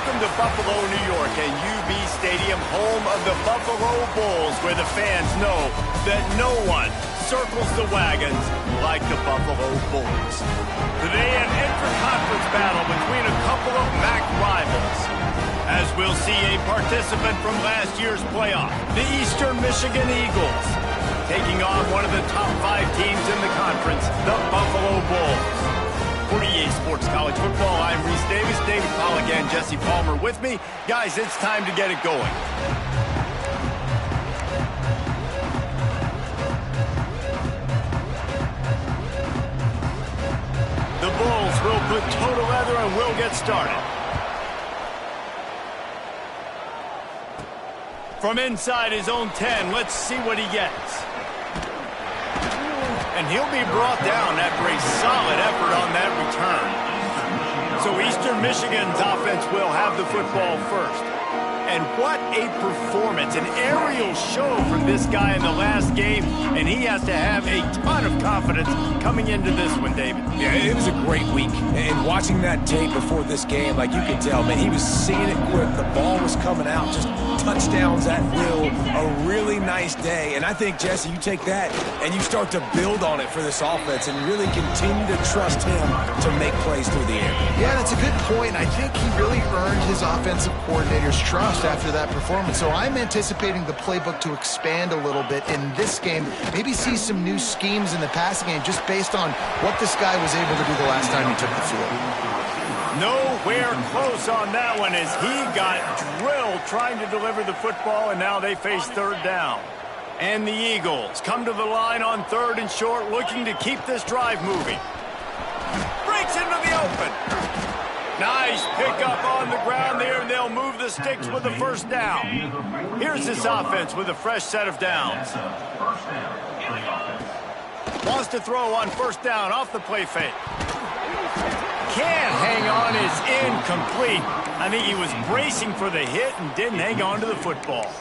Welcome to Buffalo, New York, and UB Stadium, home of the Buffalo Bulls, where the fans know that no one circles the wagons like the Buffalo Bulls. Today, an intra-conference battle between a couple of MAC rivals, as we'll see a participant from last year's playoff, the Eastern Michigan Eagles, taking on one of the top 5 teams in the conference, the Buffalo Bulls. For EA Sports College Football, I'm Reese Davis, David Paul again, Jesse Palmer with me. Guys, it's time to get it going. The Bulls will put toe to leather and we'll get started. From inside his own 10, let's see what he gets. And he'll be brought down after a solid effort on that return. So Eastern Michigan's offense will have the football first. And what a performance, an aerial show from this guy in the last game, and he has to have a ton of confidence coming into this one, David. Yeah, it was a great week. And watching that tape before this game, like you could tell, man, he was seeing it quick. The ball was coming out, just touchdowns at will. A really nice day. And I think, Jesse, you take that and you start to build on it for this offense and really continue to trust him to make plays through the air. Yeah, that's a good point. I think he really earned his offensive coordinator's trust after that performance. So I'm anticipating the playbook to expand a little bit in this game. Maybe see some new schemes in the passing game just based on what this guy was able to do the last time he took the field. Nowhere close on that one as he got drilled trying to deliver the football, and now they face third down. And the Eagles come to the line on 3rd and short, looking to keep this drive moving. Breaks into the open. Nice pickup on the ground there, and they'll move the sticks with the first down. Here's this offense with a fresh set of downs. Wants to throw on 1st down off the play fake. Can't hang on, is incomplete. I think he was bracing for the hit and didn't hang on to the football.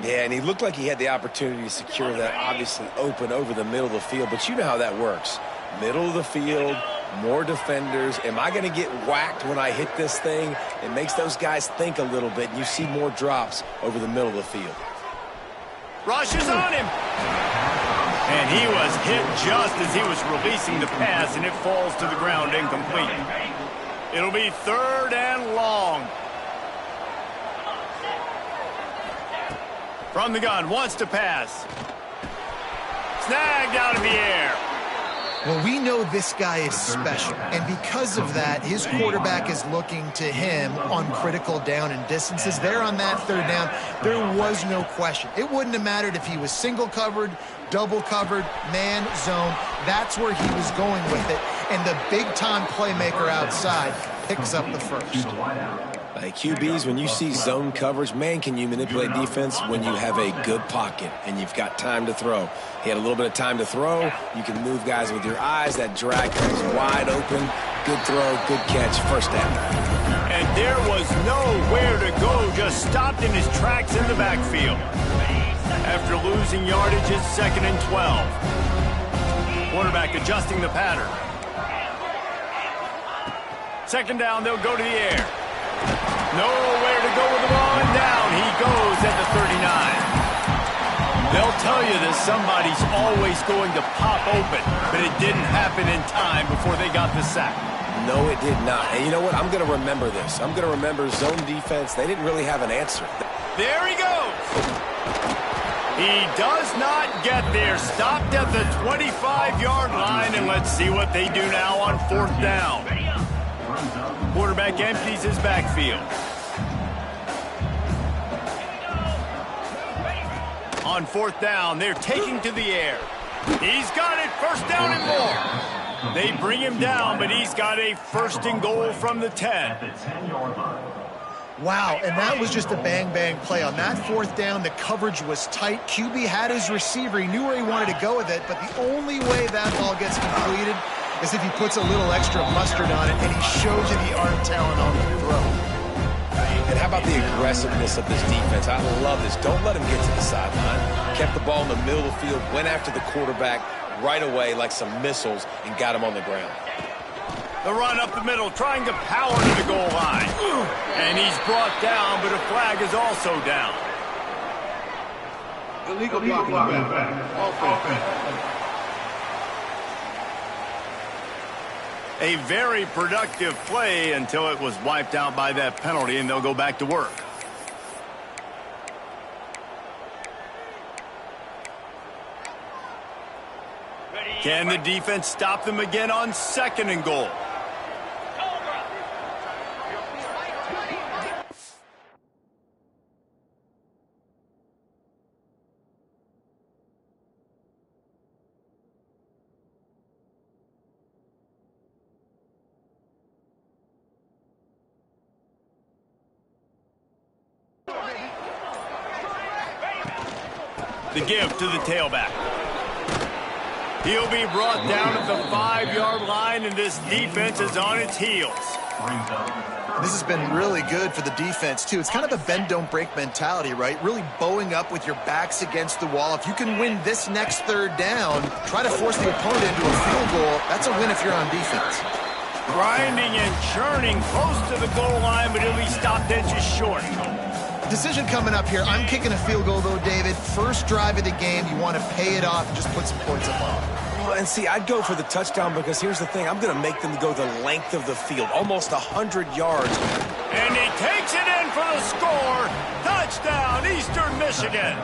Yeah, and he looked like he had the opportunity to secure that, obviously open over the middle of the field, but you know how that works. Middle of the field, more defenders. Am I going to get whacked when I hit this thing? It makes those guys think a little bit, and you see more drops over the middle of the field. Rushes on him. And he was hit just as he was releasing the pass, and it falls to the ground incomplete. It'll be 3rd and long. From the gun, wants to pass. Snagged out of the air. Well, we know this guy is special, and because of that, his quarterback is looking to him on critical down and distances. There on that 3rd down, there was no question. It wouldn't have mattered if he was single covered, double covered, man, zone. That's where he was going with it, and the big-time playmaker outside picks up the first. Hey, QBs, when you see zone coverage, man, can you manipulate defense when you have a good pocket and you've got time to throw. He had a little bit of time to throw. You can move guys with your eyes. That drag comes wide open. Good throw, good catch, 1st down. And there was nowhere to go, just stopped in his tracks in the backfield. After losing yardage, it's 2nd and 12. Quarterback adjusting the pattern. 2nd down, they'll go to the air. Nowhere to go with the ball, and down he goes at the 39. They'll tell you that somebody's always going to pop open, but it didn't happen in time before they got the sack. No, it did not. And you know what? I'm going to remember this. I'm going to remember zone defense. They didn't really have an answer. There he goes. He does not get there. Stopped at the 25-yard line, and let's see what they do now on 4th down. Quarterback empties his backfield. On 4th down, they're taking to the air. He's got it, 1st down and more. They bring him down, but he's got a 1st and goal from the 10. Wow, and that was just a bang-bang play. On that 4th down, the coverage was tight. QB had his receiver. He knew where he wanted to go with it, but the only way that ball gets completed is if he puts a little extra mustard on it, and he shows you the arm talent on the throw. And how about the aggressiveness of this defense? I love this. Don't let him get to the sideline. Kept the ball in the middle of the field, went after the quarterback right away like some missiles, and got him on the ground. The run up the middle, trying to power to the goal line. And he's brought down, but a flag is also down. Illegal blocking back. Offense. A very productive play until it was wiped out by that penalty, and they'll go back to work. Can the defense stop them again on 2nd and goal? The give to the tailback. He'll be brought down at the 5-yard line, and this defense is on its heels. This has been really good for the defense, too. It's kind of a bend-don't-break mentality, right? Really bowing up with your backs against the wall. If you can win this next 3rd down, try to force the opponent into a field goal. That's a win if you're on defense. Grinding and churning close to the goal line, but he'll be stopped inches short. Decision coming up here. I'm kicking a field goal, though, David. First drive of the game, you want to pay it off and just put some points up on. Well, and see, I'd go for the touchdown because here's the thing. I'm going to make them go the length of the field, almost 100 yards. And he takes it in for the score. Touchdown, Eastern Michigan.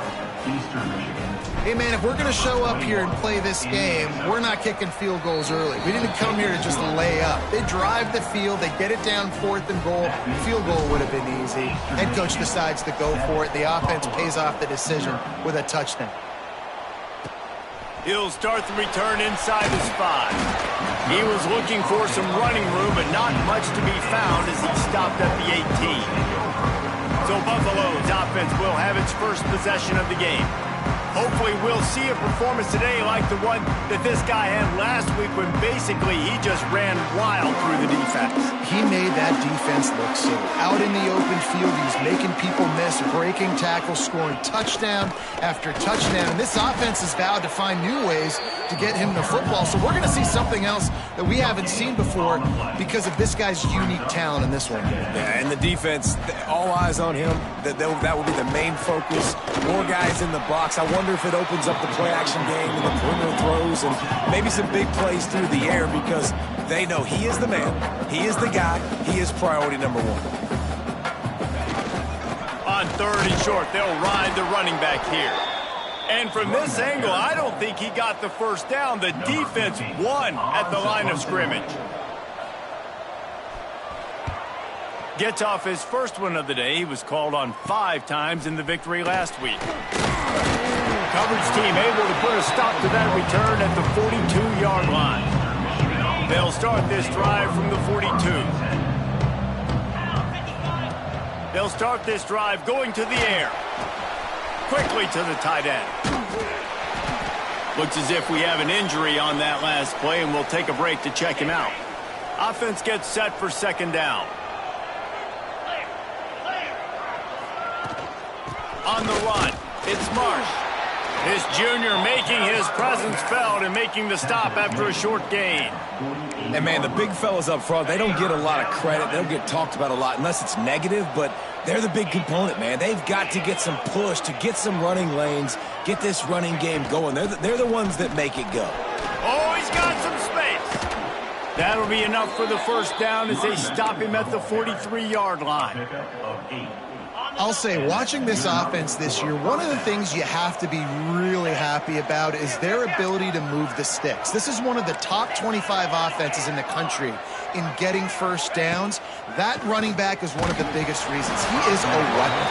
Hey, man, if we're going to show up here and play this game, we're not kicking field goals early. We didn't come here to just lay up. They drive the field. They get it down 4th and goal. Field goal would have been easy. Head coach decides to go for it. The offense pays off the decision with a touchdown. He'll start the return inside his 5. He was looking for some running room, but not much to be found as he stopped at the 18. So Buffalo's offense will have its first possession of the game. Hopefully we'll see a performance today like the one that this guy had last week when basically he just ran wild through the defense. He made that defense look silly. Out in the open field, he's making people miss, breaking tackles, scoring touchdown after touchdown. And this offense has vowed to find new ways to get him the football. So we're going to see something else that we haven't seen before because of this guy's unique talent in this one. Yeah, and the defense, all eyes on him. That will be the main focus. More guys in the box. I wonder if it opens up the play-action game and the perimeter throws and maybe some big plays through the air because they know he is the man, he is the guy, he is priority number 1. On 3rd and short, they'll ride the running back here. And from this angle, I don't think he got the first down. The defense won at the line of scrimmage. Gets off his first one of the day. He was called on 5 times in the victory last week. Coverage team able to put a stop to that return at the 42-yard line. They'll start this drive from the 42. They'll start this drive going to the air. Quickly to the tight end. Looks as if we have an injury on that last play, and we'll take a break to check him out. Offense gets set for 2nd down. On the run, it's Marsh. This junior making his presence felt and making the stop after a short gain. And, man, the big fellas up front, they don't get a lot of credit. They don't get talked about a lot unless it's negative, but they're the big component, man. They've got to get some push, to get some running lanes, get this running game going. They're the ones that make it go. Oh, he's got some space. That'll be enough for the first down as they stop him at the 43-yard line. I'll say, watching this offense this year, one of the things you have to be really happy about is their ability to move the sticks. This is one of the top 25 offenses in the country in getting first downs. That running back is one of the biggest reasons. He is a weapon.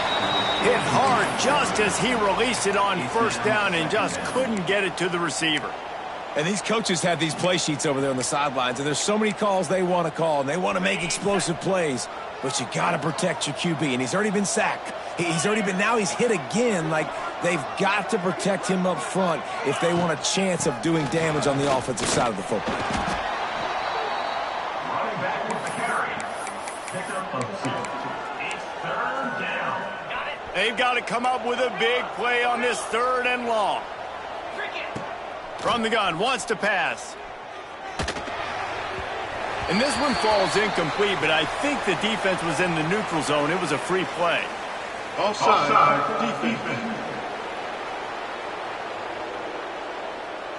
Hit hard just as he released it on first down and just couldn't get it to the receiver. And these coaches have these play sheets over there on the sidelines, and there's so many calls they want to call, and they want to make explosive plays. But you got to protect your QB, and he's already been sacked. Now he's hit again. Like, they've got to protect him up front if they want a chance of doing damage on the offensive side of the football. Running back with the carry. Pickup of 6. It's 3rd down. They've got to come up with a big play on this 3rd and long. From the gun, wants to pass. And this one falls incomplete, but I think the defense was in the neutral zone. It was a free play. Offside, defense.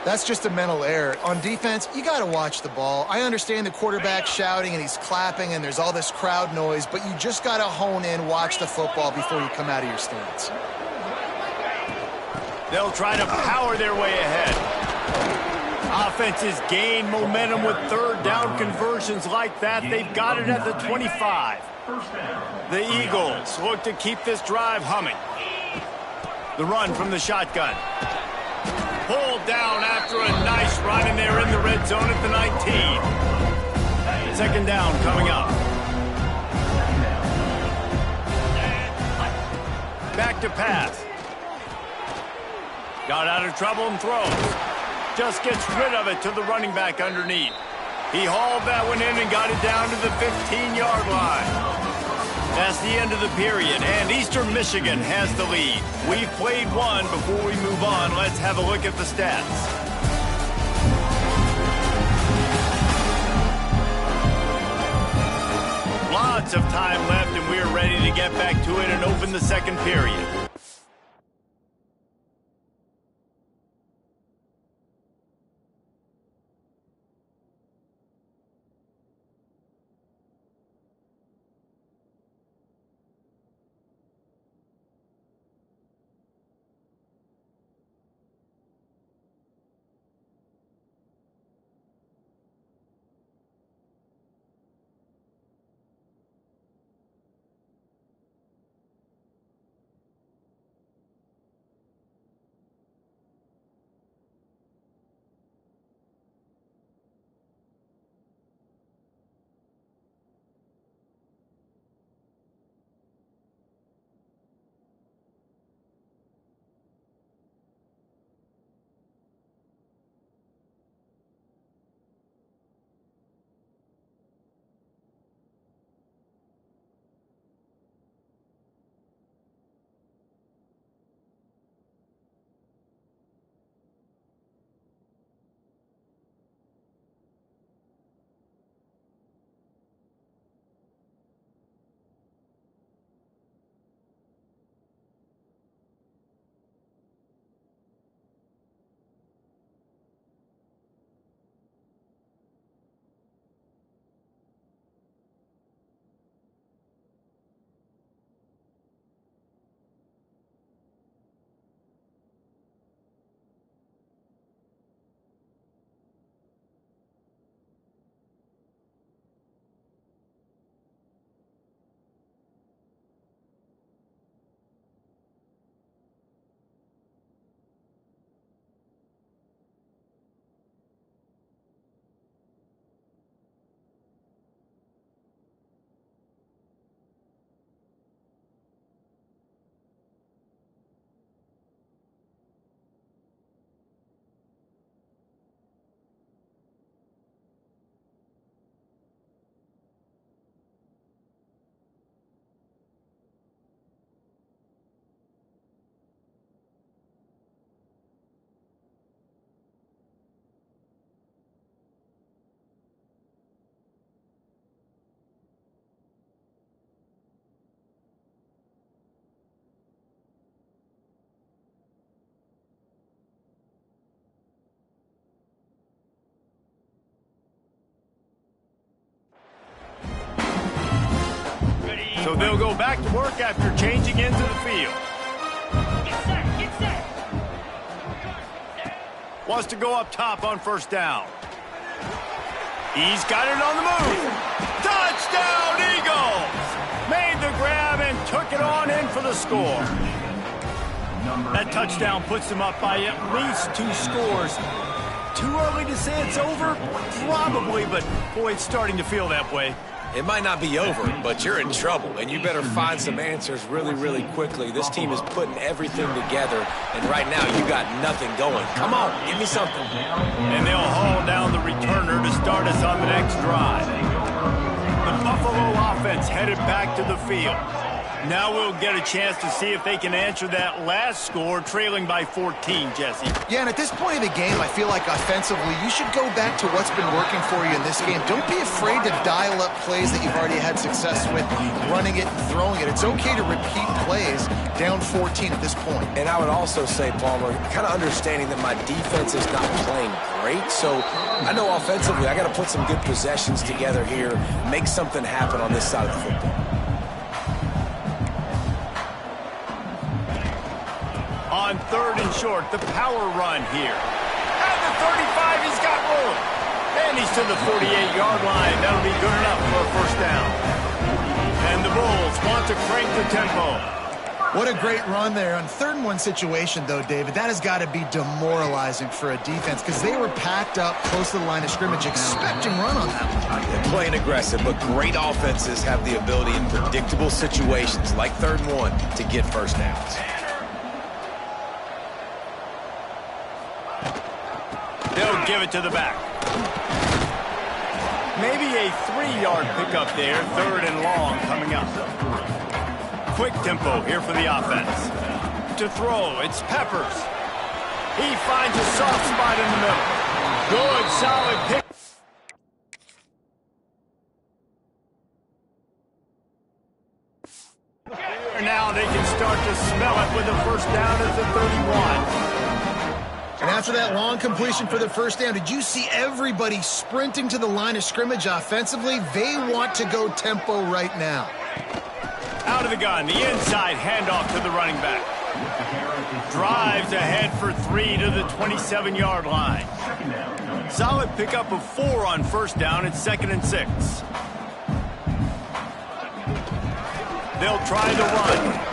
That's just a mental error. On defense, you got to watch the ball. I understand the quarterback shouting and he's clapping and there's all this crowd noise, but you just got to hone in, watch the football before you come out of your stance. They'll try to power their way ahead. Offenses gain momentum with third down conversions like that. They've got it at the 25. The Eagles look to keep this drive humming. The run from the shotgun. Pulled down after a nice run, and they're in the red zone at the 19. Second down coming up. Back to pass. Got out of trouble and throws. Just gets rid of it to the running back underneath. He hauled that one in and got it down to the 15-yard line. That's the end of the period, and Eastern Michigan has the lead. We've played one. Before we move on, let's have a look at the stats. Lots of time left, and we're ready to get back to it and open the second period. So they'll go back to work after changing into the field. Get set. Wants to go up top on first down. He's got it on the move. Touchdown, Eagles! Made the grab and took it on in for the score. That touchdown puts them up by at least 2 scores. Too early to say it's over? Probably, but boy, it's starting to feel that way. It might not be over, but you're in trouble, and you better find some answers really, really quickly. This team is putting everything together, and right now you got nothing going. Come on, give me something. And they'll haul down the returner to start us on the next drive. The Buffalo offense headed back to the field. Now we'll get a chance to see if they can answer that last score, trailing by 14, Jesse. Yeah, and at this point of the game, I feel like offensively, you should go back to what's been working for you in this game. Don't be afraid to dial up plays that you've already had success with, running it and throwing it. It's okay to repeat plays down 14 at this point. And I would also say, Palmer, kind of understanding that my defense is not playing great, so I know offensively I got to put some good possessions together here, make something happen on this side of the football. On 3rd and short, the power run here. At the 35, he's got room. And he's to the 48-yard line. That'll be good enough for a first down. And the Bulls want to crank the tempo. What a great run there. On 3rd and 1 situation, though, David, that has got to be demoralizing for a defense because they were packed up close to the line of scrimmage, expecting run on that one. They're playing aggressive, but great offenses have the ability in predictable situations like 3rd and 1 to get first downs. They'll give it to the back. Maybe a 3-yard pickup there. 3rd and long coming up. Quick tempo here for the offense. To throw, it's Peppers. He finds a soft spot in the middle. Good, solid pick. Now they can start to smell it with a first down at the 31. And after that long completion for the first down, did you see everybody sprinting to the line of scrimmage offensively? They want to go tempo right now. Out of the gun, the inside handoff to the running back. Drives ahead for 3 to the 27-yard line. Solid pickup of 4 on first down at 2nd and 6. They'll try the run.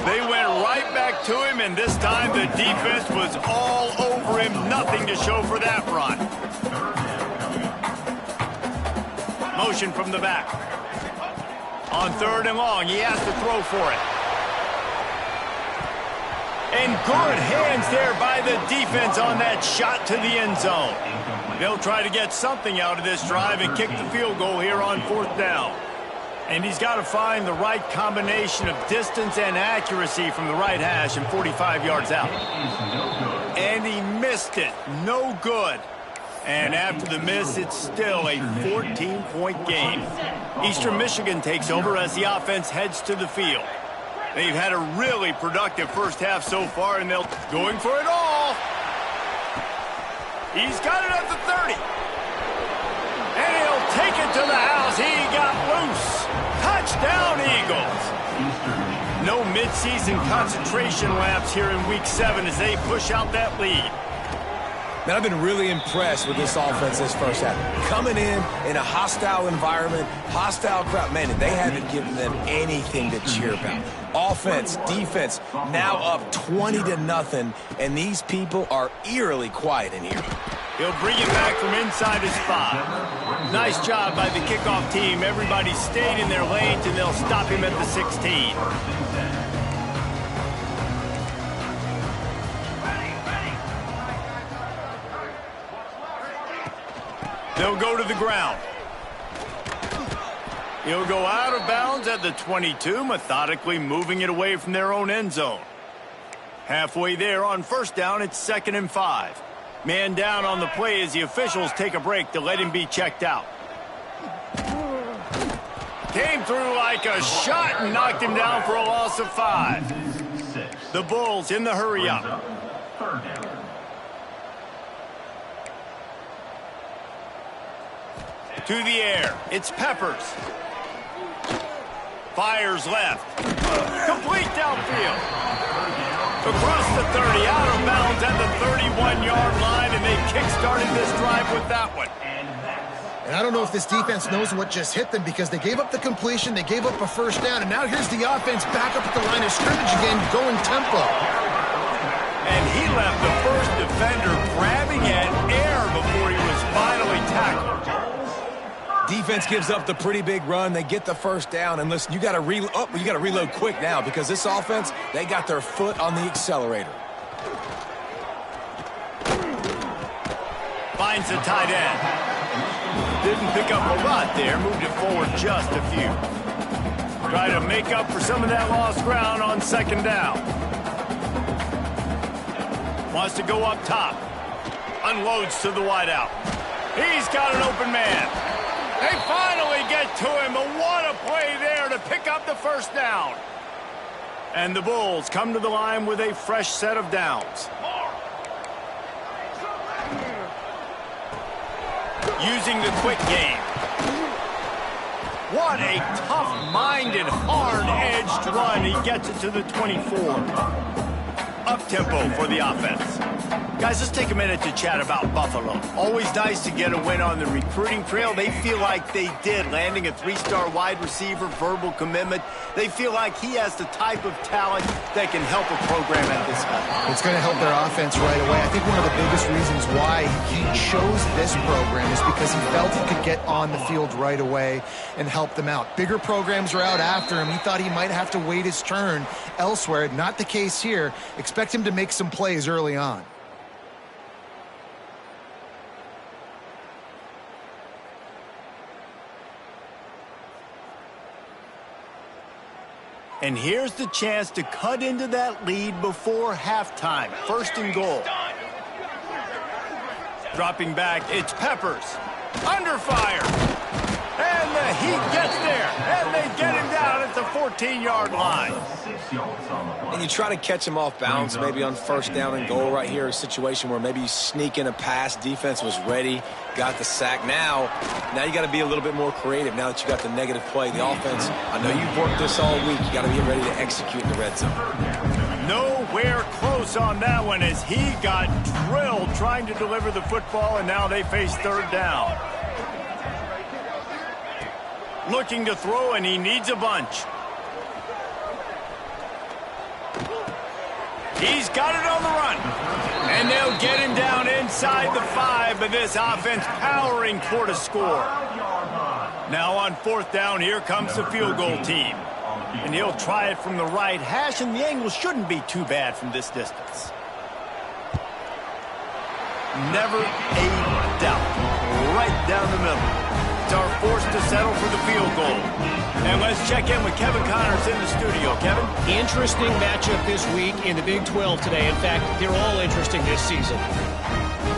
They went right back to him, and this time the defense was all over him. Nothing to show for that run. Motion from the back. On 3rd and long, he has to throw for it. And good hands there by the defense on that shot to the end zone. They'll try to get something out of this drive and kick the field goal here on 4th down. And he's got to find the right combination of distance and accuracy from the right hash and 45 yards out. And he missed it. No good. And after the miss, it's still a 14-point game. Eastern Michigan takes over as the offense heads to the field. They've had a really productive first half so far, and they're going for it all. He's got it at the 30. And he'll take it to the house. He got loose. Touchdown, Eagles. No midseason concentration laps here in Week 7 as they push out that lead. Man, I've been really impressed with this offense this first half. Coming in a hostile environment, hostile crowd. Man, they haven't given them anything to cheer about. Offense, defense, now up 20-0, and these people are eerily quiet in here. He'll bring it back from inside his 5. Nice job by the kickoff team. Everybody stayed in their lanes, and they'll stop him at the 16. They'll go to the ground. He'll go out of bounds at the 22, methodically moving it away from their own end zone. Halfway there on first down, it's 2nd and 5. Man down on the play as the officials take a break to let him be checked out. Came through like a shot and knocked him down for a loss of 5. The Bulls in the hurry up. To the air, it's Peppers. Fires left. Complete downfield. Across the 30, out of bounds at the 31-yard line, and they kick-started this drive with that one. And I don't know if this defense knows what just hit them because they gave up the completion, they gave up a first down, and now here's the offense back up at the line of scrimmage again, going tempo. And he left the first defender grabbing at air before he was finally tackled. Defense gives up the pretty big run. They get the first down, and listen, you got to reload quick now because this offense, they got their foot on the accelerator. Finds the tight end. Didn't pick up a lot there, moved it forward just a few. Try to make up for some of that lost ground on second down. Wants to go up top. Unloads to the wideout. He's got an open man. They finally get to him, but what a play there to pick up the first down. And the Bulls come to the line with a fresh set of downs. Using the quick game. What a tough-minded, hard-edged run. He gets it to the 24. Up-tempo for the offense. Guys, let's take a minute to chat about Buffalo. Always nice to get a win on the recruiting trail. They feel like they did, landing a 3-star wide receiver, verbal commitment. They feel like he has the type of talent that can help a program at this level. It's going to help their offense right away. I think one of the biggest reasons why he chose this program is because he felt he could get on the field right away and help them out. Bigger programs are out after him. He thought he might have to wait his turn elsewhere. Not the case here. Expect him to make some plays early on. And here's the chance to cut into that lead before halftime. First and goal. Dropping back, it's Peppers. Under fire. And the Heat gets there. And they get him down at the 14-yard line. And you try to catch him off balance, maybe on first down and goal right here, a situation where maybe you sneak in a pass. Defense was ready, got the sack. Now you got to be a little bit more creative now that you got the negative play. The offense, I know you've worked this all week. You got to be ready to execute in the red zone. Nowhere close on that one as he got drilled trying to deliver the football, and now they face third down. Looking to throw, and he needs a bunch. He's got it on the run. And they'll get him down inside the 5, but this offense powering toward a score. Now on fourth down, here comes the field goal team. And he'll try it from the right hash, and the angle shouldn't be too bad from this distance. Never a doubt. Right down the middle. Are forced to settle for the field goal. And let's check in with Kevin Connors in the studio. Kevin? Interesting matchup this week in the Big 12 today. In fact, they're all interesting this season.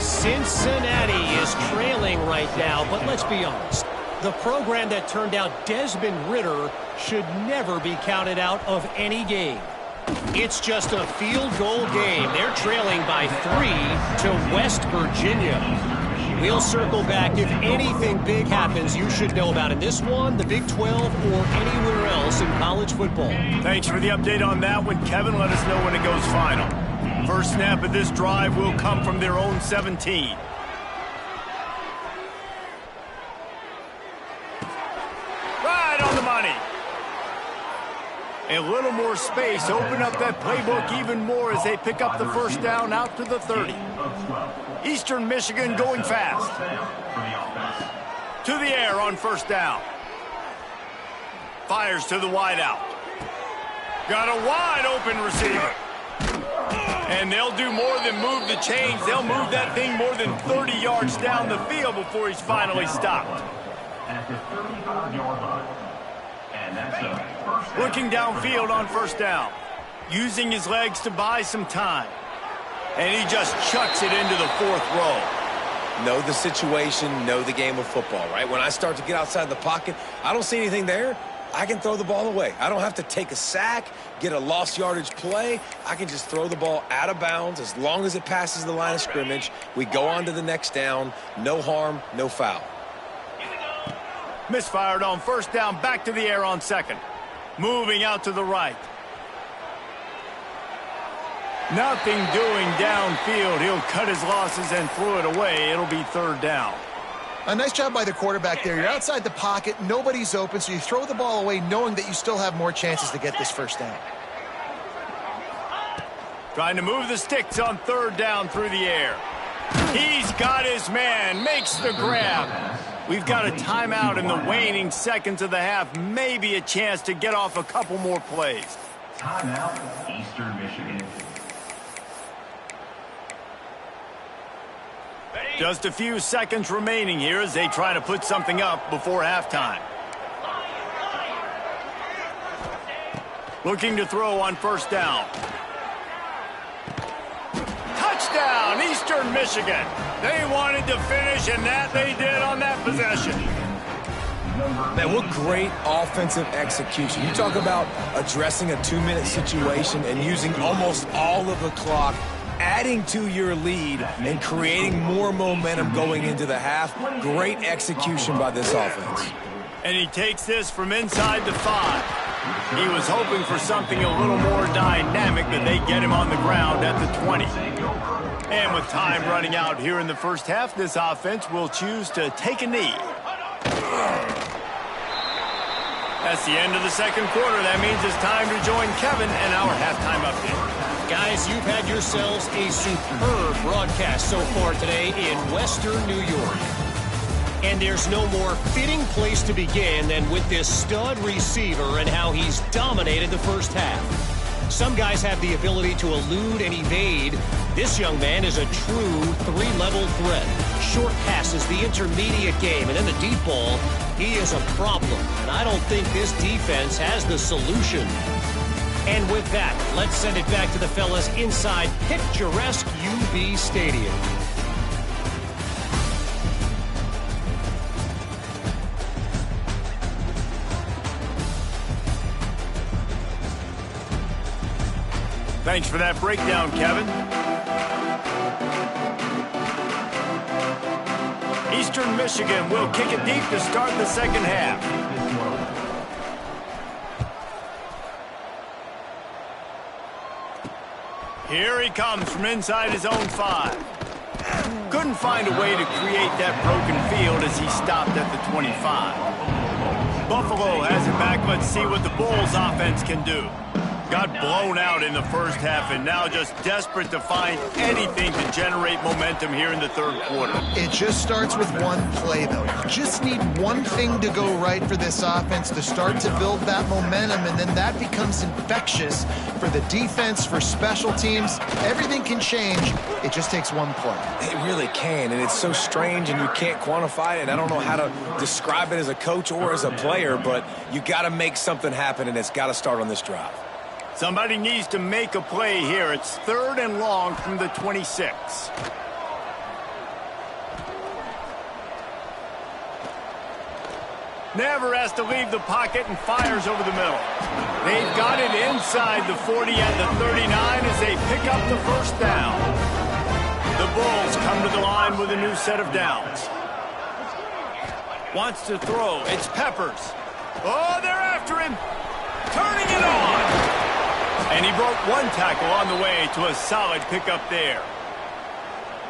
Cincinnati is trailing right now, but let's be honest. The program that turned out Desmond Ridder should never be counted out of any game. It's just a field goal game. They're trailing by 3 to West Virginia. We'll circle back. If anything big happens, you should know about it. This one, the Big 12, or anywhere else in college football. Thanks for the update on that one, Kevin. Let us know when it goes final. First snap of this drive will come from their own 17. Right on the money. A little more space. Open up that playbook even more as they pick up the first down out to the 30. Eastern Michigan going fast. To the air on first down. Fires to the wideout. Got a wide open receiver. And they'll do more than move the chains. They'll move that thing more than 30 yards down the field before he's finally stopped. At the 35-yard line. And that's a first down. Looking downfield on first down. Using his legs to buy some time. And he just chucks it into the fourth row. Know the situation, know the game of football, right? When I start to get outside the pocket, I don't see anything there. I can throw the ball away. I don't have to take a sack, get a lost yardage play. I can just throw the ball out of bounds as long as it passes the line of scrimmage. We go on to the next down. No harm, no foul. Misfired on first down, back to the air on second. Moving out to the right. Nothing doing downfield. He'll cut his losses and throw it away. It'll be third down. A nice job by the quarterback there. You're outside the pocket. Nobody's open, so you throw the ball away knowing that you still have more chances to get this first down. Trying to move the sticks on third down through the air. He's got his man. Makes the grab. We've got a timeout in the waning seconds of the half. Maybe a chance to get off a couple more plays. Timeout, Eastern Michigan. Just a few seconds remaining here as they try to put something up before halftime. Looking to throw on first down. Touchdown, Eastern Michigan. They wanted to finish, and that they did on that possession. Man, what great offensive execution. You talk about addressing a 2-minute situation and using almost all of the clock, adding to your lead and creating more momentum going into the half. Great execution by this offense. And he takes this from inside the 5. He was hoping for something a little more dynamic, but they get him on the ground at the 20. And with time running out here in the first half, this offense will choose to take a knee. That's the end of the second quarter. That means it's time to join Kevin and our halftime update. Guys, you've had yourselves a superb broadcast so far today in Western New York. And there's no more fitting place to begin than with this stud receiver and how he's dominated the first half. Some guys have the ability to elude and evade. This young man is a true 3-level threat. Short passes, the intermediate game, and in the deep ball, he is a problem. And I don't think this defense has the solution. And with that, let's send it back to the fellas inside picturesque UB Stadium. Thanks for that breakdown, Kevin. Eastern Michigan will kick it deep to start the second half. Here he comes from inside his own 5. Couldn't find a way to create that broken field as he stopped at the 25. Buffalo has it back. Let's see what the Bulls offense can do. Got blown out in the first half and now just desperate to find anything to generate momentum here in the third quarter. It just starts with one play, though. You just need one thing to go right for this offense to start to build that momentum, and then that becomes infectious for the defense, for special teams. Everything can change. It just takes one play. It really can, and it's so strange, and you can't quantify it. I don't know how to describe it as a coach or as a player, but you got to make something happen, and it's got to start on this drive. Somebody needs to make a play here. It's 3rd and long from the 26. Never has to leave the pocket and fires over the middle. They've got it inside the 40 and the 39 as they pick up the first down. The Bulls come to the line with a new set of downs. Wants to throw. It's Peppers. Oh, they're after him. Turning it on. And he broke one tackle on the way to a solid pickup there.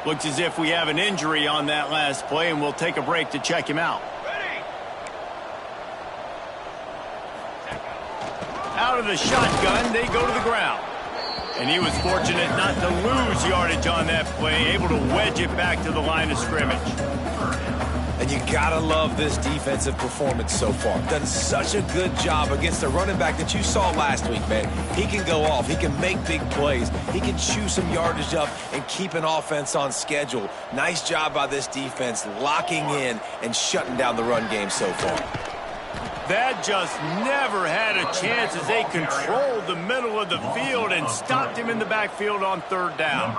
Looks as if we have an injury on that last play, and we'll take a break to check him out. Out of the shotgun, they go to the ground. And he was fortunate not to lose yardage on that play, able to wedge it back to the line of scrimmage. And you gotta love this defensive performance so far. Done such a good job against the running back that you saw last week, man. He can go off. He can make big plays. He can chew some yardage up and keep an offense on schedule. Nice job by this defense locking in and shutting down the run game so far. That just never had a chance as they controlled the middle of the field and stopped him in the backfield on 3rd down.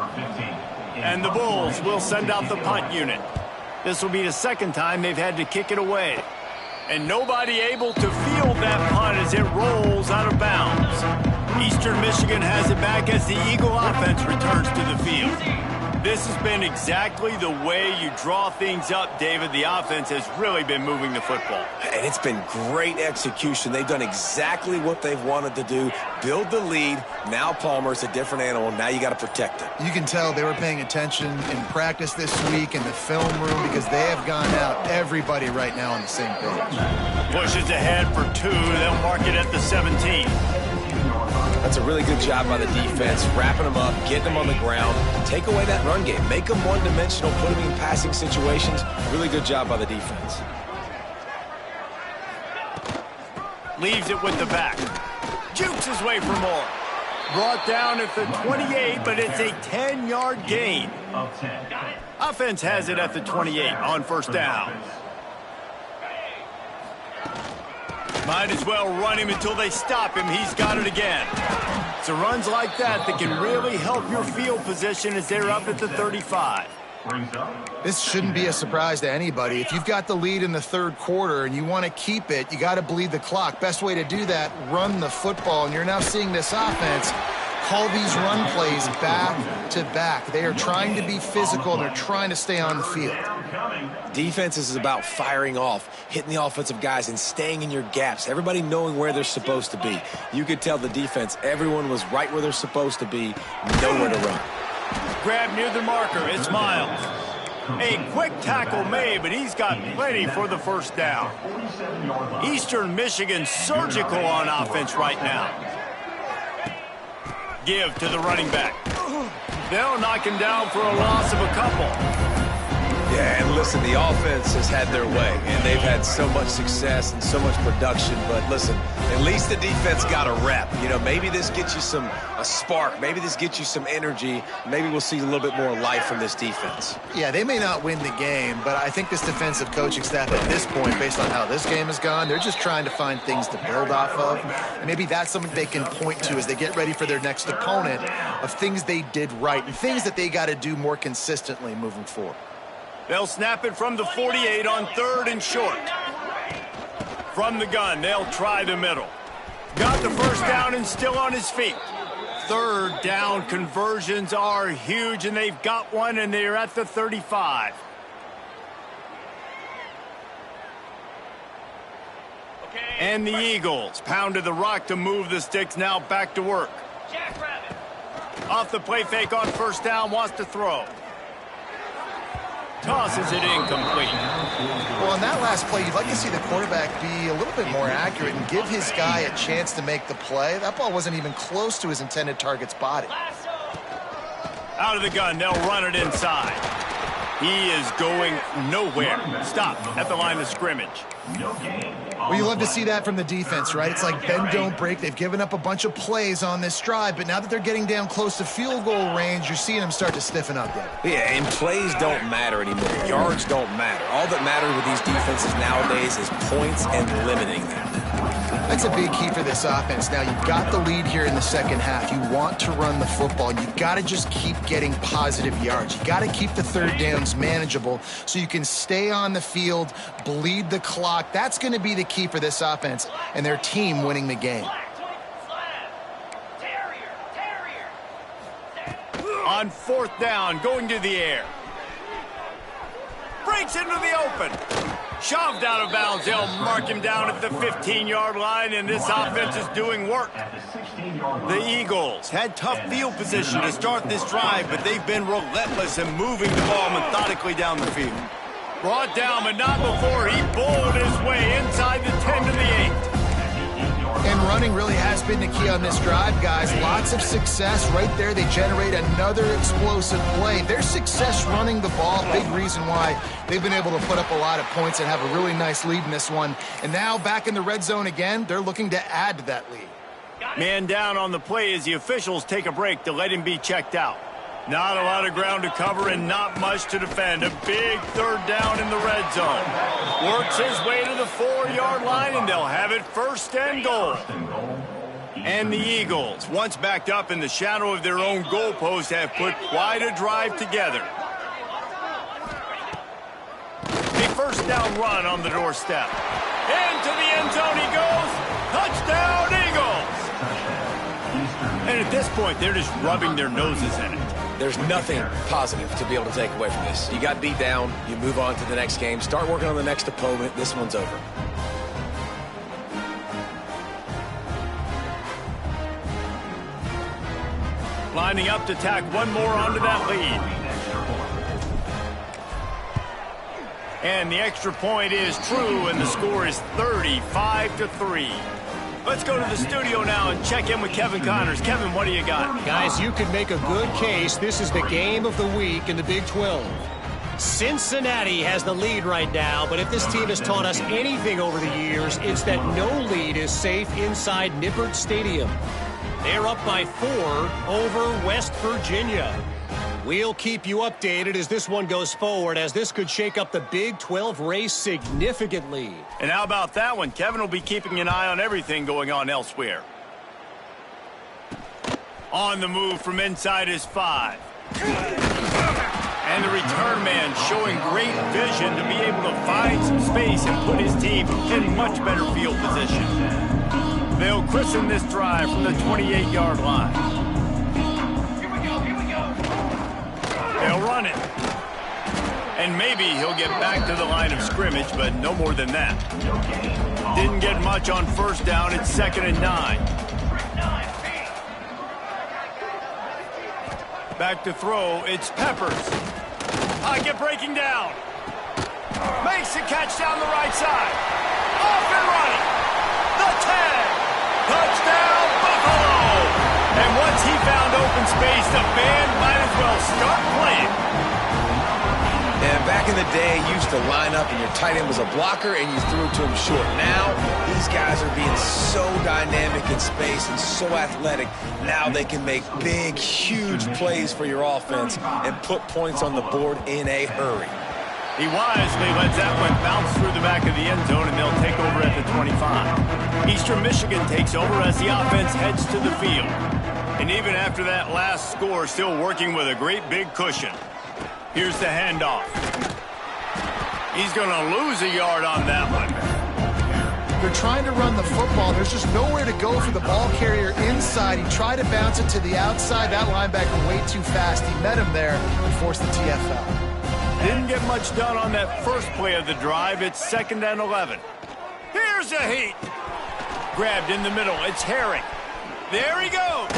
And the Bulls will send out the punt unit. This will be the second time they've had to kick it away. And nobody able to field that punt as it rolls out of bounds. Eastern Michigan has it back as the Eagle offense returns to the field. This has been exactly the way you draw things up, David. The offense has really been moving the football. And it's been great execution. They've done exactly what they've wanted to do. Build the lead. Now Palmer's a different animal. Now you got to protect it. You can tell they were paying attention in practice this week in the film room because they have gone out, everybody right now on the same page. Pushes ahead for 2. They'll mark it at the 17. That's a really good job by the defense, wrapping them up, getting them on the ground. Take away that run game. Make them one-dimensional, put them in passing situations. Really good job by the defense. Leaves it with the back. Jukes his way for more. Brought down at the 28, but it's a 10-yard gain. Offense has it at the 28 on first down. Might as well run him until they stop him. He's got it again. So runs like that can really help your field position as they're up at the 35. This shouldn't be a surprise to anybody. If you've got the lead in the third quarter and you want to keep it, you got to bleed the clock. Best way to do that, run the football. And you're now seeing this offense call these run plays back to back. They are trying to be physical, and they're trying to stay on the field. Defense is about firing off, hitting the offensive guys, and staying in your gaps. Everybody knowing where they're supposed to be. You could tell the defense, everyone was right where they're supposed to be, nowhere to run. Grab near the marker. It's Miles. A quick tackle made, but he's got plenty for the first down. Eastern Michigan surgical on offense right now. Give to the running back. They'll knock him down for a loss of a couple. Yeah, and listen, the offense has had their way, and they've had so much success and so much production. But listen, at least the defense got a rep. You know, maybe this gets you a spark. Maybe this gets you some energy. Maybe we'll see a little bit more life from this defense. Yeah, they may not win the game, but I think this defensive coaching staff at this point, based on how this game has gone, they're just trying to find things to build off of. And maybe that's something they can point to as they get ready for their next opponent, of things they did right and things that they got to do more consistently moving forward. They'll snap it from the 48 on 3rd and short. From the gun, they'll try the middle. Got the first down and still on his feet. 3rd down conversions are huge, and they've got one, and they're at the 35. And the Eagles pounded the rock to move the sticks, now back to work. Off the play fake on first down, wants to throw. Tosses it incomplete. Well, on that last play, you'd like to see the quarterback be a little bit more accurate and give his guy a chance to make the play. That ball wasn't even close to his intended target's body. Out of the gun, they'll run it inside. He is going nowhere. Stop at the line of scrimmage. Well, you love to see that from the defense, right? It's like bend, don't break. They've given up a bunch of plays on this drive, but now that they're getting down close to field goal range, you're seeing them start to stiffen up there. Yeah, and plays don't matter anymore. Yards don't matter. All that matters with these defenses nowadays is points and limiting them. That's a big key for this offense. Now, you've got the lead here in the second half. You want to run the football. You've got to just keep getting positive yards. You've got to keep the third downs manageable so you can stay on the field, bleed the clock. That's going to be the key for this offense and their team winning the game. On 4th down, going to the air. Breaks into the open. Shoved out of bounds. They'll mark him down at the 15-yard line, and this offense is doing work. The Eagles had tough field position to start this drive, but they've been relentless in moving the ball methodically down the field. Brought down, but not before he bowled his way inside the 10 to the 8. And running really has been the key on this drive, guys. Lots of success right there. They generate another explosive play. Their success running the ball, big reason why they've been able to put up a lot of points and have a really nice lead in this one. And now back in the red zone again, they're looking to add to that lead. Man down on the play as the officials take a break to let him be checked out. Not a lot of ground to cover and not much to defend. A big 3rd down in the red zone. Works his way to the 4-yard line, and they'll have it 1st and goal. And the Eagles, once backed up in the shadow of their own goalpost, have put quite a drive together. A 1st down run on the doorstep. Into the end zone he goes. Touchdown, Eagles! And at this point, they're just rubbing their noses in it. There's nothing positive to be able to take away from this. You got beat down, you move on to the next game, start working on the next opponent. This one's over. Lining up to tack one more onto that lead. And the extra point is true, and the score is 35-3. Let's go to the studio now and check in with Kevin Connors. Kevin, what do you got? Guys, you could make a good case. This is the game of the week in the Big 12. Cincinnati has the lead right now, but if this team has taught us anything over the years, it's that no lead is safe inside Nippert Stadium. They're up by 4 over West Virginia. We'll keep you updated as this one goes forward, as this could shake up the Big 12 race significantly. And how about that one? Kevin will be keeping an eye on everything going on elsewhere. On the move from inside his 5. And the return man showing great vision to be able to find some space and put his team in much better field position. They'll christen this drive from the 28-yard line. They'll run it. And maybe he'll get back to the line of scrimmage, but no more than that. Didn't get much on first down. It's 2nd and 9. Back to throw. It's Peppers. Pocket breaking down. Makes a catch down the right side. Off and running. The 10. Touchdown, Buffalo! And once he found open space, the band might as well start playing. And back in the day, you used to line up and your tight end was a blocker and you threw it to him short. Now, these guys are being so dynamic in space and so athletic. Now they can make big, huge plays for your offense and put points on the board in a hurry. He wisely lets that one bounce through the back of the end zone, and they'll take over at the 25. Eastern Michigan takes over as the offense heads to the field. And even after that last score, still working with a great big cushion. Here's the handoff. He's going to lose a yard on that one. They're trying to run the football. There's just nowhere to go for the ball carrier inside. He tried to bounce it to the outside. That linebacker way too fast. He met him there and forced the TFL. Didn't get much done on that first play of the drive. It's 2nd and 11. Here's a heat. Grabbed in the middle. It's Herring. There he goes.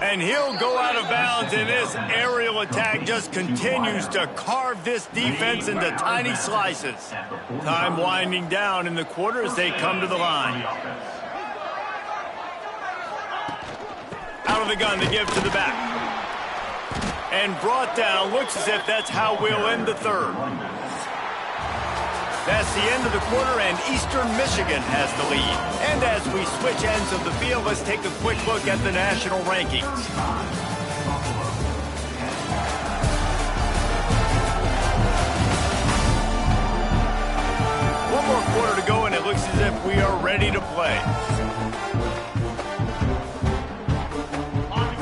And he'll go out of bounds, and this aerial attack just continues to carve this defense into tiny slices. Time winding down in the quarter as they come to the line. Out of the gun to give to the back. And brought down. Looks as if that's how we'll end the third. That's the end of the quarter, and Eastern Michigan has the lead. And as we switch ends of the field, let's take a quick look at the national rankings. One more quarter to go, and it looks as if we are ready to play.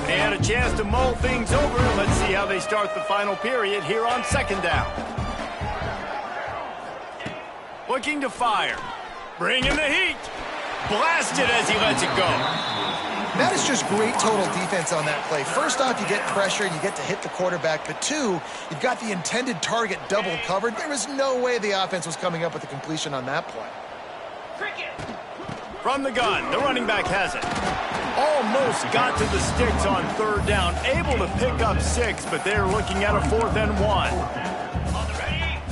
They had a chance to mull things over. Let's see how they start the final period here on 2nd down. Looking to fire. Bringing the heat. Blasted as he lets it go. That is just great total defense on that play. First off, you get pressure and you get to hit the quarterback. But two, you've got the intended target double covered. There was no way the offense was coming up with a completion on that play. From the gun, the running back has it. Almost got to the sticks on 3rd down. Able to pick up 6, but they're looking at a 4th and 1.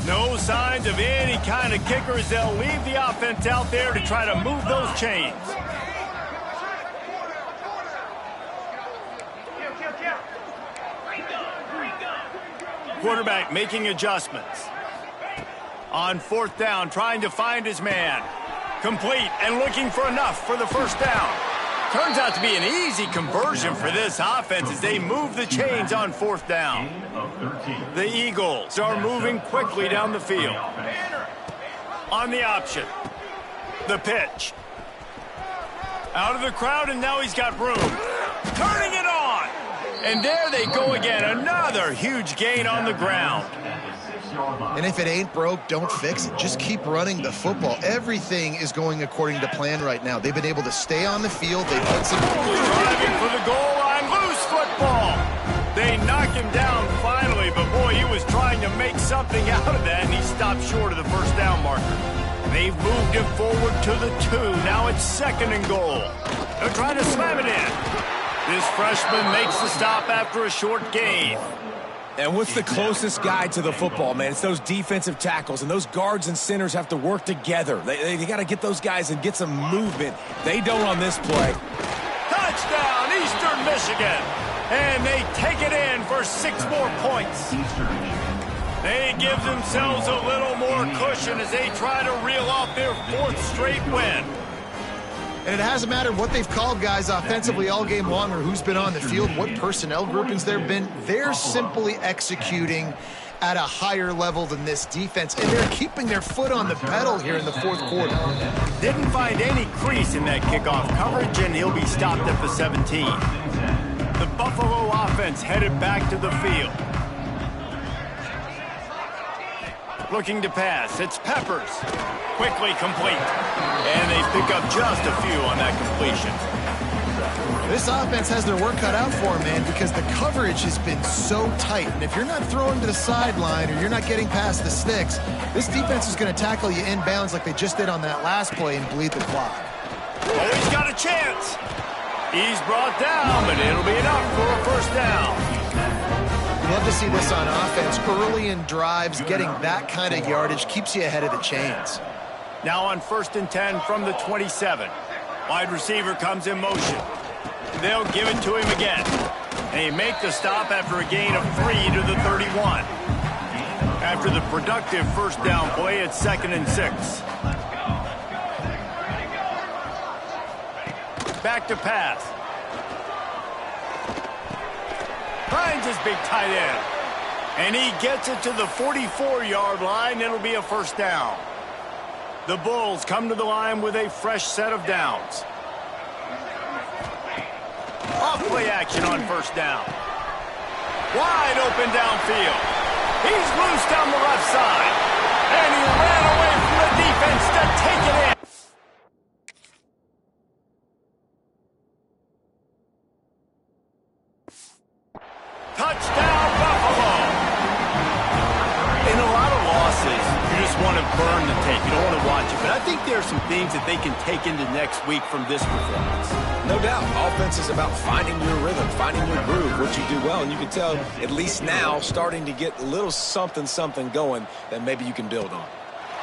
No signs of any kind of kickers. They'll leave the offense out there to try to move those chains. Quarterback making adjustments. On 4th down, trying to find his man. Complete and looking for enough for the 1st down. Turns out to be an easy conversion for this offense as they move the chains on 4th down. The Eagles are moving quickly down the field. On the option. The pitch. Out of the crowd, and now he's got room. Turning it on. And there they go again. Another huge gain on the ground. And if it ain't broke, don't fix it. Just keep running the football. Everything is going according to plan right now. They've been able to stay on the field. They put some... Driving for the goal line. Loose football. They knock him down finally, but boy, he was trying to make something out of that, and he stopped short of the 1st down marker. They've moved him forward to the 2. Now it's 2nd and goal. They're trying to slam it in. This freshman makes the stop after a short gain. And what's the closest guy to the football, man? It's those defensive tackles, and those guards and centers have to work together. They got to get those guys and get some movement. They don't on this play. Touchdown, Eastern Michigan. And they take it in for 6 more points. They give themselves a little more cushion as they try to reel off their 4th straight win. And it hasn't mattered what they've called guys offensively all game long or who's been on the field, what personnel groupings there have been. They're simply executing at a higher level than this defense, and they're keeping their foot on the pedal here in the fourth quarter. Didn't find any crease in that kickoff coverage, and he'll be stopped at the 17. The Buffalo offense headed back to the field. Looking to pass, it's Peppers. Quickly complete. And they pick up just a few on that completion. This offense has their work cut out for them, man, because the coverage has been so tight. And if you're not throwing to the sideline or you're not getting past the sticks, this defense is going to tackle you inbounds like they just did on that last play and bleed the clock. Oh, he's got a chance. He's brought down, but it'll be enough for a first down. Love to see this on offense. Early in drives, getting that kind of yardage keeps you ahead of the chains. Now on 1st and 10 from the 27. Wide receiver comes in motion. They'll give it to him again. They make the stop after a gain of 3 to the 31. After the productive first down play, it's 2nd and 6. Back to pass. Finds his big tight end. And he gets it to the 44-yard line. It'll be a first down. The Bulls come to the line with a fresh set of downs. Off play action on first down. Wide open downfield. He's loose down the left side. And he ran away from the defense to take it in. Touchdown, Buffalo. In a lot of losses, you just want to burn the tape. You don't want to watch it. But I think there are some things that they can take into next week from this performance. No doubt. Offense is about finding your rhythm, finding your groove, what you do well. And you can tell, at least now, starting to get a little something going that maybe you can build on.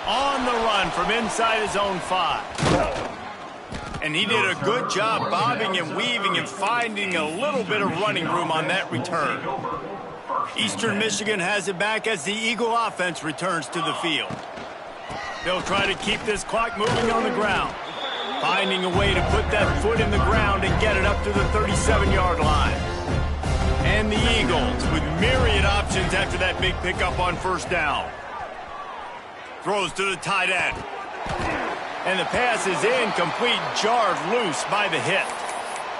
On the run from inside his own 5. And he did a good job bobbing and weaving and finding a little bit of running room on that return. Eastern Michigan has it back as the Eagle offense returns to the field. They'll try to keep this clock moving on the ground. Finding a way to put that foot in the ground and get it up to the 37-yard line. And the Eagles with myriad options after that big pickup on first down. Throws to the tight end. And the pass is incomplete, jarred loose by the hit.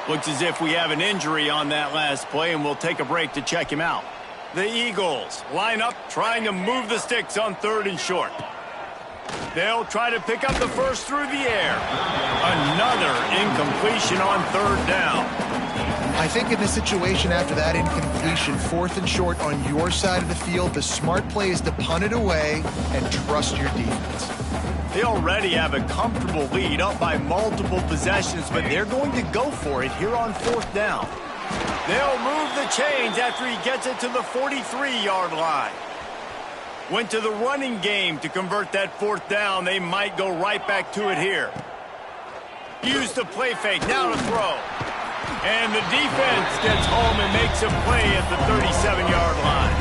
Looks as if we have an injury on that last play, and we'll take a break to check him out. The Eagles line up trying to move the sticks on 3rd and short. They'll try to pick up the first through the air. Another incompletion on 3rd down. I think in this situation after that incompletion, 4th and short on your side of the field, the smart play is to punt it away and trust your defense. They already have a comfortable lead up by multiple possessions, but they're going to go for it here on 4th down. They'll move the chains after he gets it to the 43-yard line. Went to the running game to convert that 4th down. They might go right back to it here. Use the play fake, now to throw. And the defense gets home and makes a play at the 37-yard line.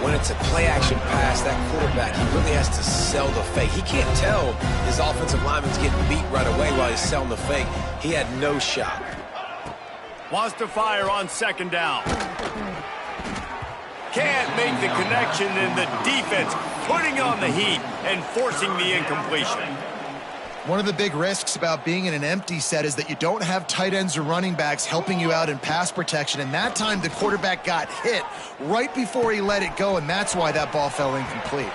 When it's a play-action pass, that quarterback, he really has to sell the fake. He can't tell his offensive lineman's getting beat right away while he's selling the fake. He had no shot. Wants to fire on 2nd down. Can't make the connection, and the defense putting on the heat and forcing the incompletion. One of the big risks about being in an empty set is that you don't have tight ends or running backs helping you out in pass protection. And that time the quarterback got hit right before he let it go, and that's why that ball fell incomplete.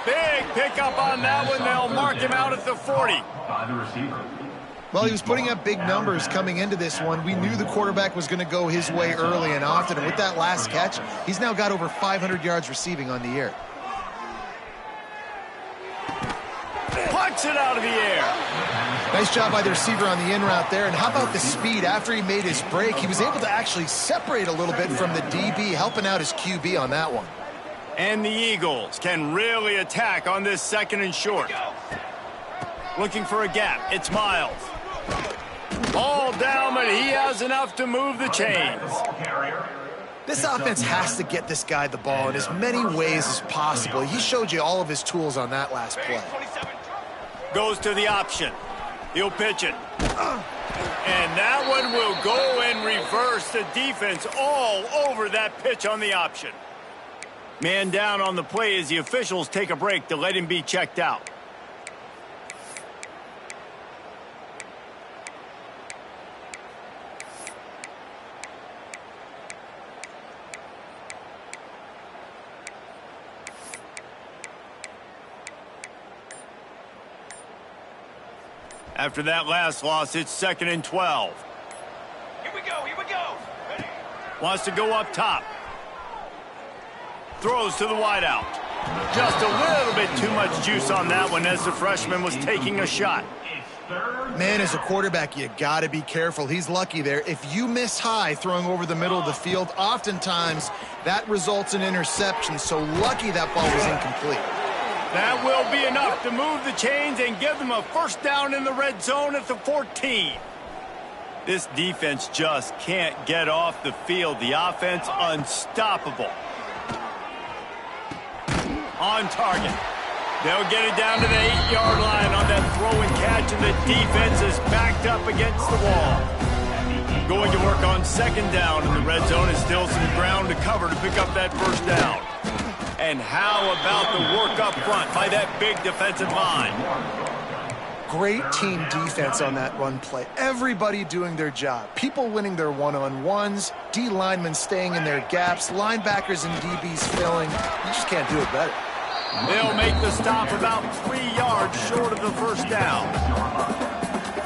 Big pickup on that one. They'll mark him out at the 40. Well, he was putting up big numbers coming into this one. We knew the quarterback was going to go his way early and often. And with that last catch, he's now got over 500 yards receiving on the year. Plucks it out of the air. Nice job by the receiver on the in route there. And how about the speed? After he made his break, he was able to actually separate a little bit from the DB, helping out his QB on that one. And the Eagles can really attack on this 2nd and short. Looking for a gap. It's Miles. Ball down, but he has enough to move the chains. This offense has to get this guy the ball in as many ways as possible. He showed you all of his tools on that last play. Goes to the option. He'll pitch it. And that one will go and reverse. The defense all over that pitch on the option. Man down on the play as the officials take a break to let him be checked out. After that last loss, it's 2nd and 12. Here we go, here we go. Ready. Wants to go up top. Throws to the wideout. Just a little bit too much juice on that one as the freshman was taking a shot. Man, as a quarterback, you got to be careful. He's lucky there. If you miss high throwing over the middle of the field, oftentimes that results in interception. So lucky that ball was incomplete. That will be enough to move the chains and give them a first down in the red zone at the 14. This defense just can't get off the field. The offense unstoppable. On target. They'll get it down to the 8-yard line on that throw and catch, and the defense is backed up against the wall. Going to work on 2nd down in the red zone is still some ground to cover to pick up that first down. And how about the work up front by that big defensive line? Great team defense on that run play. Everybody doing their job. People winning their one-on-ones, D linemen staying in their gaps, linebackers and DBs filling. You just can't do it better. They'll make the stop about 3 yards short of the first down.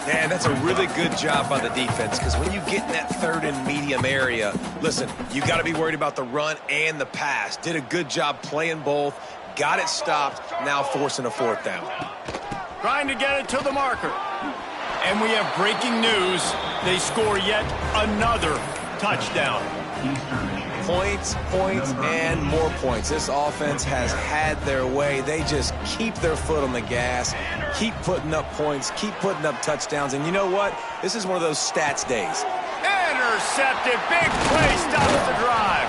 Man, that's a really good job by the defense, because when you get in that 3rd and medium area, listen, you got to be worried about the run and the pass. Did a good job playing both, got it stopped, now forcing a 4th down. Trying to get it to the marker. And we have breaking news. They score yet another touchdown. Points, points, and more points. This offense has had their way. They just keep their foot on the gas, keep putting up points, keep putting up touchdowns. And you know what? This is one of those stats days. Intercepted. Big play stops the drive.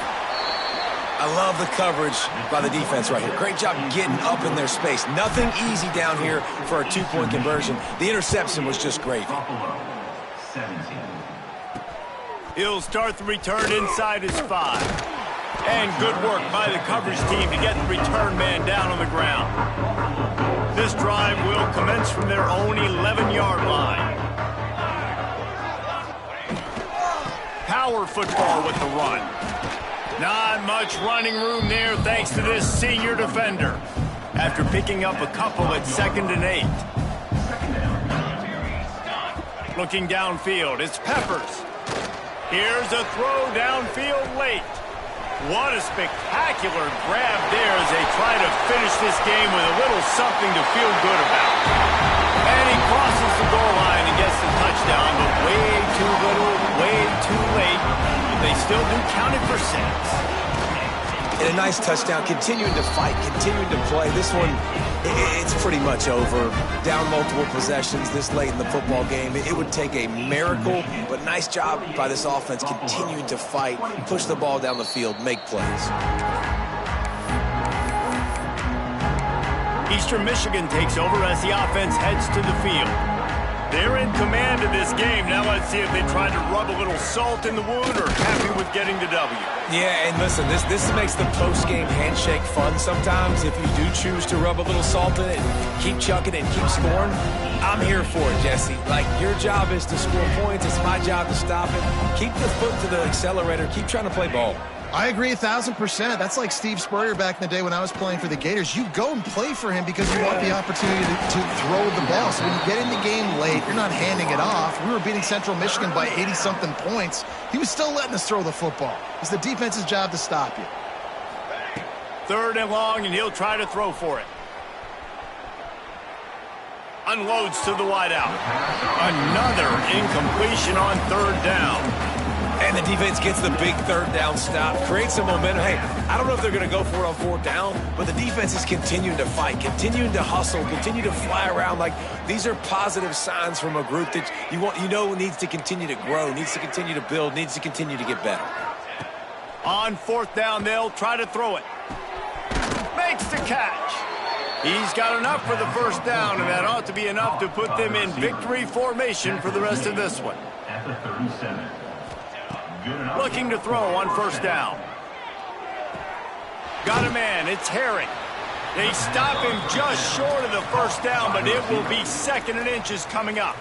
I love the coverage by the defense right here. Great job getting up in their space. Nothing easy down here for a 2-point conversion. The interception was just great. He'll start the return inside his 5. And good work by the coverage team to get the return man down on the ground. This drive will commence from their own 11-yard line. Power football with the run. Not much running room there thanks to this senior defender. After picking up a couple at 2nd and 8. Looking downfield, it's Peppers. Here's a throw downfield late. What a spectacular grab there as they try to finish this game with a little something to feel good about. And he crosses the goal line and gets the touchdown, but way too little, way too late. They still do count it for 6. And a nice touchdown, continuing to fight, continuing to play. This one, it's pretty much over. Down multiple possessions this late in the football game. It would take a miracle, but nice job by this offense continuing to fight, push the ball down the field, make plays. Eastern Michigan takes over as the offense heads to the field. They're in command of this game. Now let's see if they try to rub a little salt in the wound or happy with getting the W. Yeah, and listen, this makes the post-game handshake fun sometimes. If you do choose to rub a little salt in it and keep chucking and keep scoring, I'm here for it, Jesse. Like, your job is to score points. It's my job to stop it. Keep the foot to the accelerator. Keep trying to play ball. I agree 1,000%. That's like Steve Spurrier back in the day when I was playing for the Gators. You go and play for him because you want the opportunity to throw the ball. So when you get in the game late, you're not handing it off. We were beating Central Michigan by 80-something points. He was still letting us throw the football. It's the defense's job to stop you. 3rd and long, and he'll try to throw for it. Unloads to the wideout. Another incompletion on 3rd down. And the defense gets the big 3rd down stop, creates some momentum. Hey, I don't know if they're going to go for it on 4th down, but the defense is continuing to fight, continuing to hustle, continue to fly around. Like, these are positive signs from a group that you know needs to continue to grow, needs to continue to build, needs to continue to get better. On 4th down, they'll try to throw it. Makes the catch. He's got enough for the first down, and that ought to be enough to put them in victory formation for the rest of this one. At the 37. Looking to throw on first down. Got a man, it's Herring. They stop him just short of the first down, but it will be 2nd and inches coming up.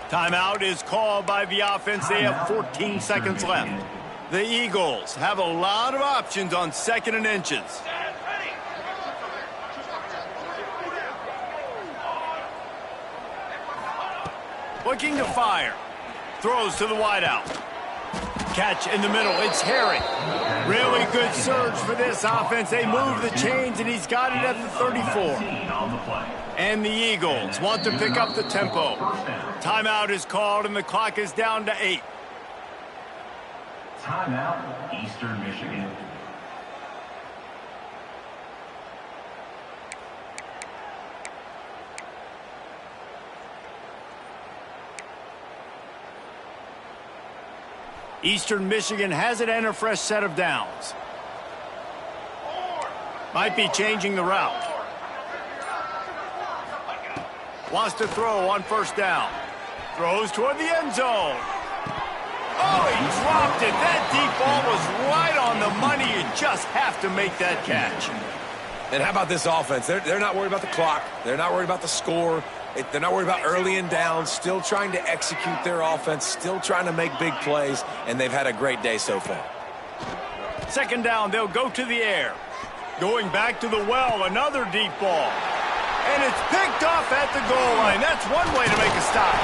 Timeout is called by the offense. They have 14 seconds left. The Eagles have a lot of options on 2nd and inches. Looking to fire. Throws to the wideout. Catch in the middle. It's Herring. Really good surge for this offense. They move the chains, and he's got it at the 34. And the Eagles want to pick up the tempo. Timeout is called, and the clock is down to 8. Timeout, Eastern Michigan. Eastern Michigan has it and a fresh set of downs. Might be changing the route. Wants to throw on first down. Throws toward the end zone. Oh, he dropped it. That deep ball was right on the money. You just have to make that catch. And how about this offense? They're not worried about the clock. They're not worried about the score. They're not worried about early and down. Still trying to execute their offense. Still trying to make big plays. And they've had a great day so far. 2nd down, they'll go to the air. Going back to the well, another deep ball. And it's picked off at the goal line. That's one way to make a stop.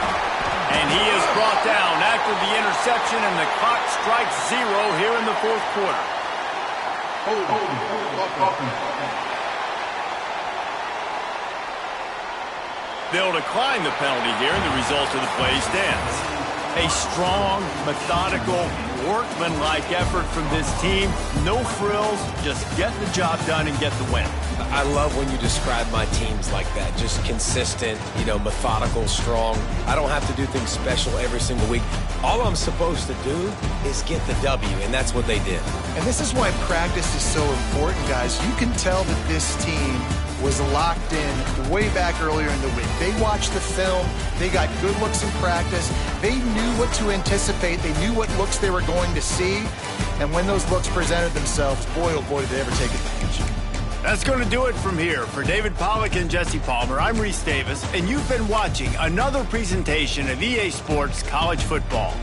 And he is brought down after the interception, and the clock strikes 0 here in the 4th quarter. They'll decline the penalty here, and the result of the play stands. A strong, methodical, workmanlike effort from this team. No frills, just get the job done and get the win. I love when you describe my teams like that. Just consistent, methodical, strong. I don't have to do things special every single week. All I'm supposed to do is get the W, and that's what they did. And this is why practice is so important, guys. You can tell that this team was locked in way back earlier in the week. They watched the film. They got good looks in practice. They knew what to anticipate. They knew what looks they were going to see. And when those looks presented themselves, boy, oh boy, did they ever take advantage. That's going to do it from here. For David Pollack and Jesse Palmer, I'm Reese Davis, and you've been watching another presentation of EA Sports College Football.